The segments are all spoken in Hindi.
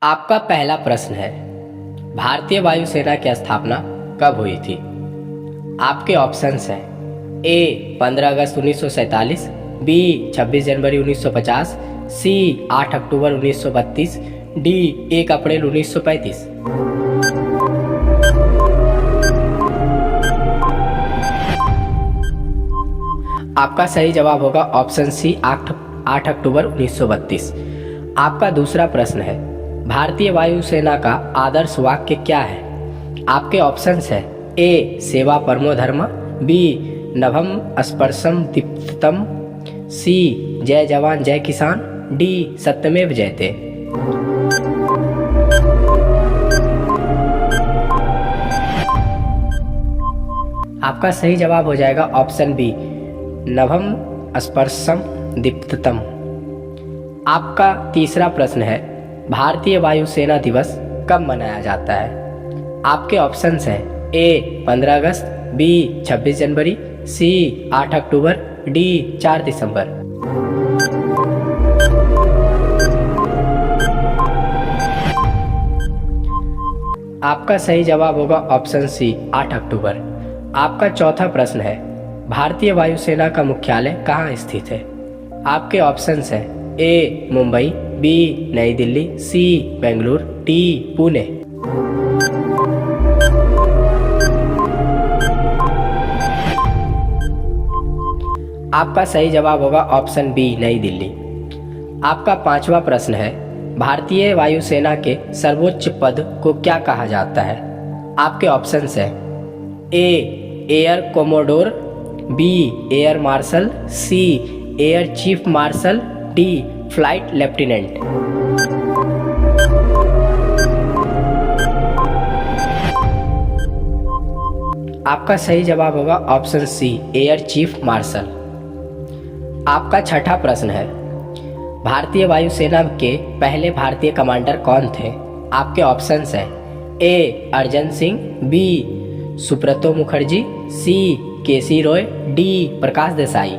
आपका पहला प्रश्न है, भारतीय वायुसेना की स्थापना कब हुई थी? आपके ऑप्शंस हैं ए 15 अगस्त 1947, बी 26 जनवरी 1950, सी 8 अक्टूबर 1932, डी 1 अप्रैल 1935। आपका सही जवाब होगा ऑप्शन सी 8 अक्टूबर 1932। आपका दूसरा प्रश्न है, भारतीय वायुसेना का आदर्श वाक्य क्या है? आपके ऑप्शंस है ए सेवा परमो धर्म, बी नभम स्पर्शम दीप्तम, सी जय जवान जय किसान, डी सत्यमेव जयते। आपका सही जवाब हो जाएगा ऑप्शन बी नभम स्पर्शम दीप्तम। आपका तीसरा प्रश्न है, भारतीय वायुसेना दिवस कब मनाया जाता है? आपके ऑप्शंस हैं ए 15 अगस्त, बी 26 जनवरी, सी 8 अक्टूबर, डी 4 दिसंबर। आपका सही जवाब होगा ऑप्शन सी 8 अक्टूबर। आपका चौथा प्रश्न है, भारतीय वायुसेना का मुख्यालय कहाँ स्थित है? आपके ऑप्शंस हैं ए मुंबई, बी नई दिल्ली, सी बेंगलुरु, डी पुणे। आपका सही जवाब होगा ऑप्शन बी नई दिल्ली। आपका पांचवा प्रश्न है, भारतीय वायुसेना के सर्वोच्च पद को क्या कहा जाता है? आपके ऑप्शंस हैं A air commodore, B air marshal, C air chief marshal, D flight lieutenant. आपका सही जवाब होगा option C air chief marshal. आपका छठा प्रश्न है, भारतीय वायुसेना के पहले भारतीय कमांडर कौन थे? आपके ऑप्शंस हैं ए अर्जन सिंह, बी सुब्रतो मुखर्जी, सी केसी रॉय, डी प्रकाश देसाई।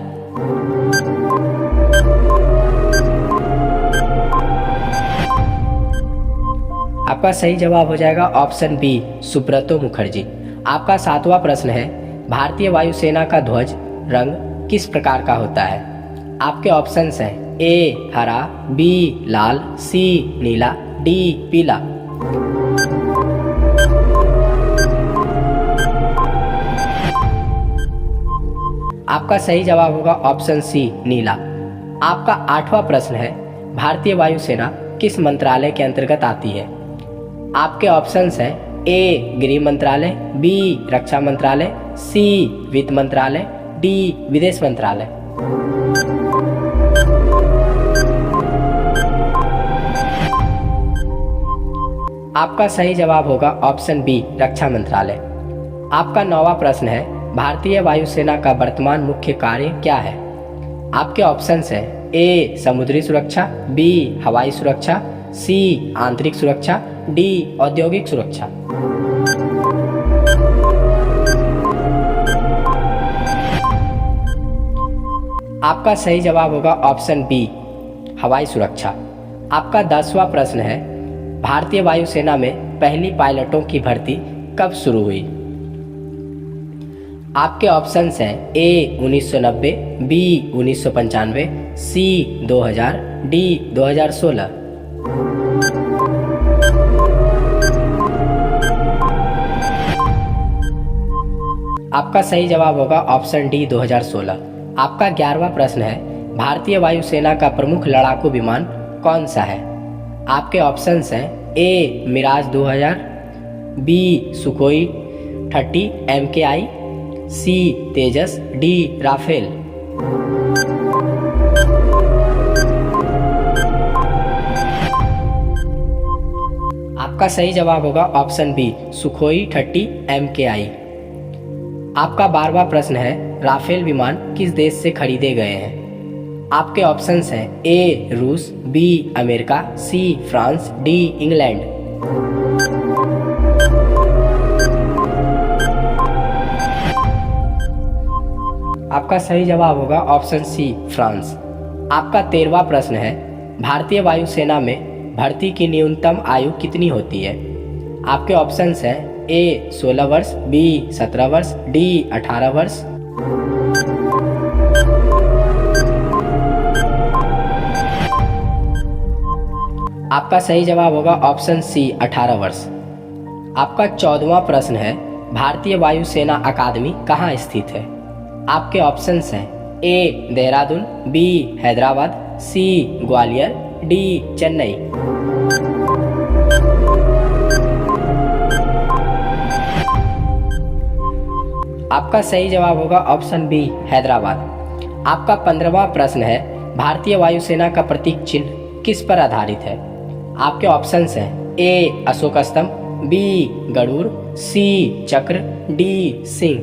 आपका सही जवाब हो जाएगा ऑप्शन बी सुब्रतो मुखर्जी। आपका सातवां प्रश्न है, भारतीय वायुसेना का ध्वज रंग किस प्रकार का होता है? आपके ऑप्शंस हैं ए हरा, बी लाल, सी नीला, डी पीला। आपका सही जवाब होगा ऑप्शन सी नीला। आपका आठवां प्रश्न है, भारतीय वायुसेना किस मंत्रालय के अंतर्गत आती है? आपके ऑप्शंस हैं ए गृह मंत्रालय, बी रक्षा मंत्रालय, सी वित्त मंत्रालय, डी विदेश मंत्रालय। आपका सही जवाब होगा ऑप्शन बी रक्षा मंत्रालय। आपका नौवां प्रश्न है, भारतीय वायुसेना का वर्तमान मुख्य कार्य क्या है? आपके ऑप्शंस हैं ए समुद्री सुरक्षा, बी हवाई सुरक्षा, सी आंतरिक सुरक्षा, डी औद्योगिक सुरक्षा। आपका सही जवाब होगा ऑप्शन बी हवाई सुरक्षा। आपका 10वां प्रश्न है, भारतीय वायुसेना में पहली पायलटों की भर्ती कब शुरू हुई? आपके ऑप्शंस हैं ए 1990, बी 1995, सी 2000, डी 2016। आपका सही जवाब होगा ऑप्शन डी 2016। आपका 11वां प्रश्न है, भारतीय वायुसेना का प्रमुख लड़ाकू विमान कौन सा है? आपके ऑप्शंस हैं ए मिराज 2000, बी सुखोई 30 MKI, सी तेजस, डी राफेल। आपका सही जवाब होगा ऑप्शन बी सुखोई 30 MKI। आपका 12वां प्रश्न है, राफेल विमान किस देश से खरीदे गए हैं? आपके ऑप्शंस हैं ए रूस, B America, C France, D England. आपका सही जवाब होगा ऑप्शन सी फ्रांस। आपका 13वां प्रश्न है, भारतीय वायुसेना में भर्ती की न्यूनतम आयु कितनी होती है? आपके ऑप्शंस हैं ए 16 वर्ष, बी 17 वर्ष, डी 18 वर्ष। आपका सही जवाब होगा ऑप्शन सी 18 वर्ष। आपका 14वां प्रश्न है, भारतीय वायुसेना अकादमी कहाँ स्थित है? आपके ऑप्शंस हैं ए देहरादून, बी हैदराबाद, सी ग्वालियर, डी चेन्नई। आपका सही जवाब होगा ऑप्शन बी हैदराबाद। आपका 15वां प्रश्न है, भारतीय वायुसेना का प्रतीक चिन्ह किस पर आधारित है? आपके ऑप्शंस हैं ए अशोक स्तंभ, बी गरुड़, सी चक्र, डी सिंह।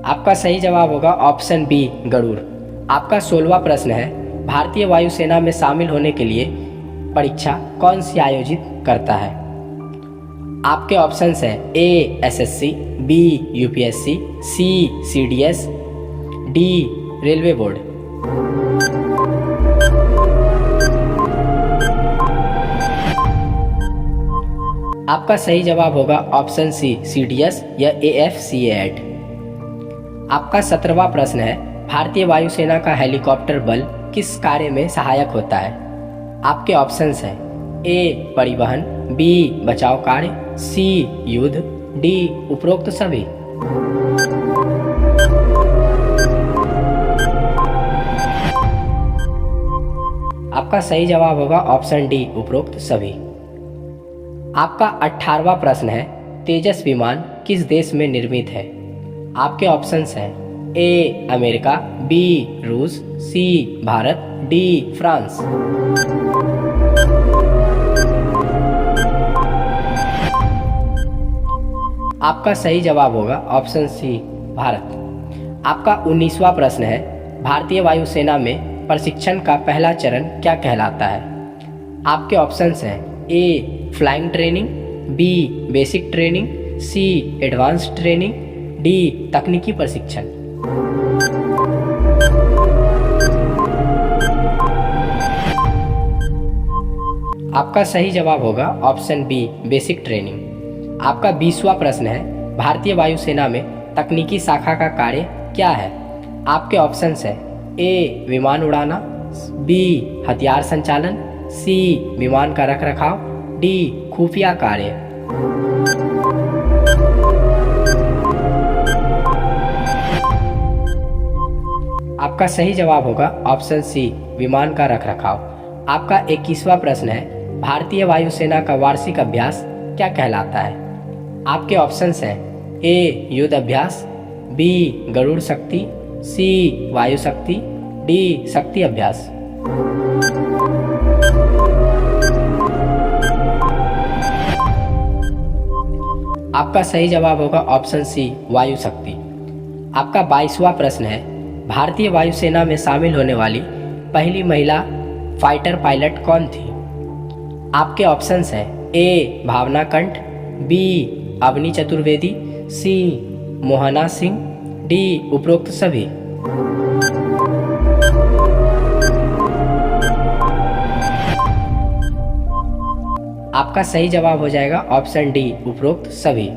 आपका सही जवाब होगा ऑप्शन बी गरुड़। आपका 16वां प्रश्न है, भारतीय वायुसेना में शामिल होने के लिए परीक्षा कौन सी आयोजित करता है? आपके ऑप्शंस हैं ए एसएससी, बी यूपीएससी, सी सीडीएस, डी रेलवे बोर्ड। आपका सही जवाब होगा ऑप्शन सी सीडीएस या एएफसीएट। आपका 17वां प्रश्न है, भारतीय वायुसेना का हेलीकॉप्टर बल किस कार्य में सहायक होता है? आपके ऑप्शंस हैं ए परिवहन, बी बचाव कार्य, सी युद्ध, डी उपरोक्त सभी। आपका सही जवाब होगा ऑप्शन डी उपरोक्त सभी। आपका 18वां प्रश्न है, तेजस विमान किस देश में निर्मित है? आपके ऑप्शंस हैं ए अमेरिका, बी रूस, सी भारत, डी फ्रांस। आपका सही जवाब होगा ऑप्शन सी भारत। आपका 19वां प्रश्न है, भारतीय वायुसेना में प्रशिक्षण का पहला चरण क्या कहलाता है? आपके ऑप्शंस हैं A flying training, B basic training, C advance training, D तकनीकी प्रशिक्षण। आपका सही जवाब होगा ऑप्शन बी बेसिक ट्रेनिंग। आपका 20वां प्रश्न है, भारतीय वायुसेना में तकनीकी शाखा का कार्य क्या है? आपके ऑप्शंस हैं ए विमान उड़ाना, बी हथियार संचालन, सी विमान का रखरखाव, डी खुफिया कार्य। आपका सही जवाब होगा ऑप्शन सी विमान का रखरखाव। आपका 21वां प्रश्न है, भारतीय वायुसेना का वार्षिक अभ्यास क्या कहलाता है? आपके ऑप्शंस हैं ए युद्ध अभ्यास, बी गरुड़ शक्ति, सी वायु शक्ति, डी शक्ति अभ्यास। आपका सही जवाब होगा ऑप्शन सी वायु शक्ति। आपका 22वां प्रश्न है, भारतीय वायुसेना में शामिल होने वाली पहली महिला फाइटर पायलट कौन थी? आपके ऑप्शंस हैं ए भावना कंठ, बी अवनी चतुर्वेदी, सी मोहना सिंह, डी उपरोक्त सभी। आपका सही जवाब हो जाएगा ऑप्शन डी उपरोक्त सभी।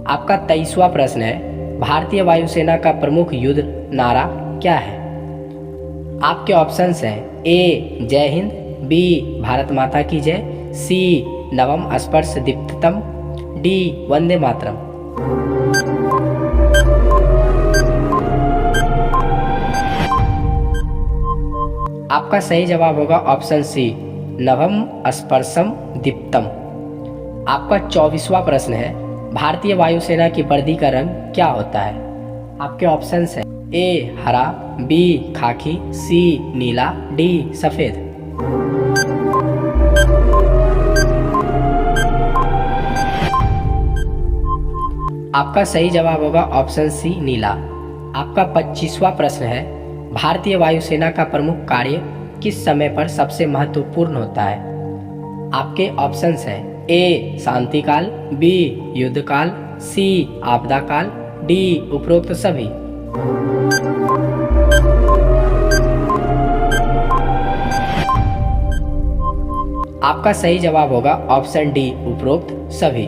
आपका 23वां प्रश्न है, भारतीय वायुसेना का प्रमुख युद्ध नारा क्या है? आपके ऑप्शंस हैं ए जय हिंद, बी भारत माता की जय, सी नवम स्पर्श दीप्ततम, डी वंदे मातरम। आपका सही जवाब होगा ऑप्शन सी नवम स्पर्शम दीप्तम। आपका 24वां प्रश्न है, भारतीय वायुसेना की वर्दी का रंग क्या होता है? आपके ऑप्शंस हैं ए हरा, बी खाकी, सी नीला, डी सफेद। आपका सही जवाब होगा ऑप्शन सी नीला। आपका 25वां प्रश्न है, भारतीय वायुसेना का प्रमुख कार्य किस समय पर सबसे महत्वपूर्ण होता है? आपके ऑप्शंस हैं ए शांति काल, बी युद्ध काल, सी आपदा काल, डी उपरोक्त सभी। आपका सही जवाब होगा ऑप्शन डी, उपरोक्त सभी।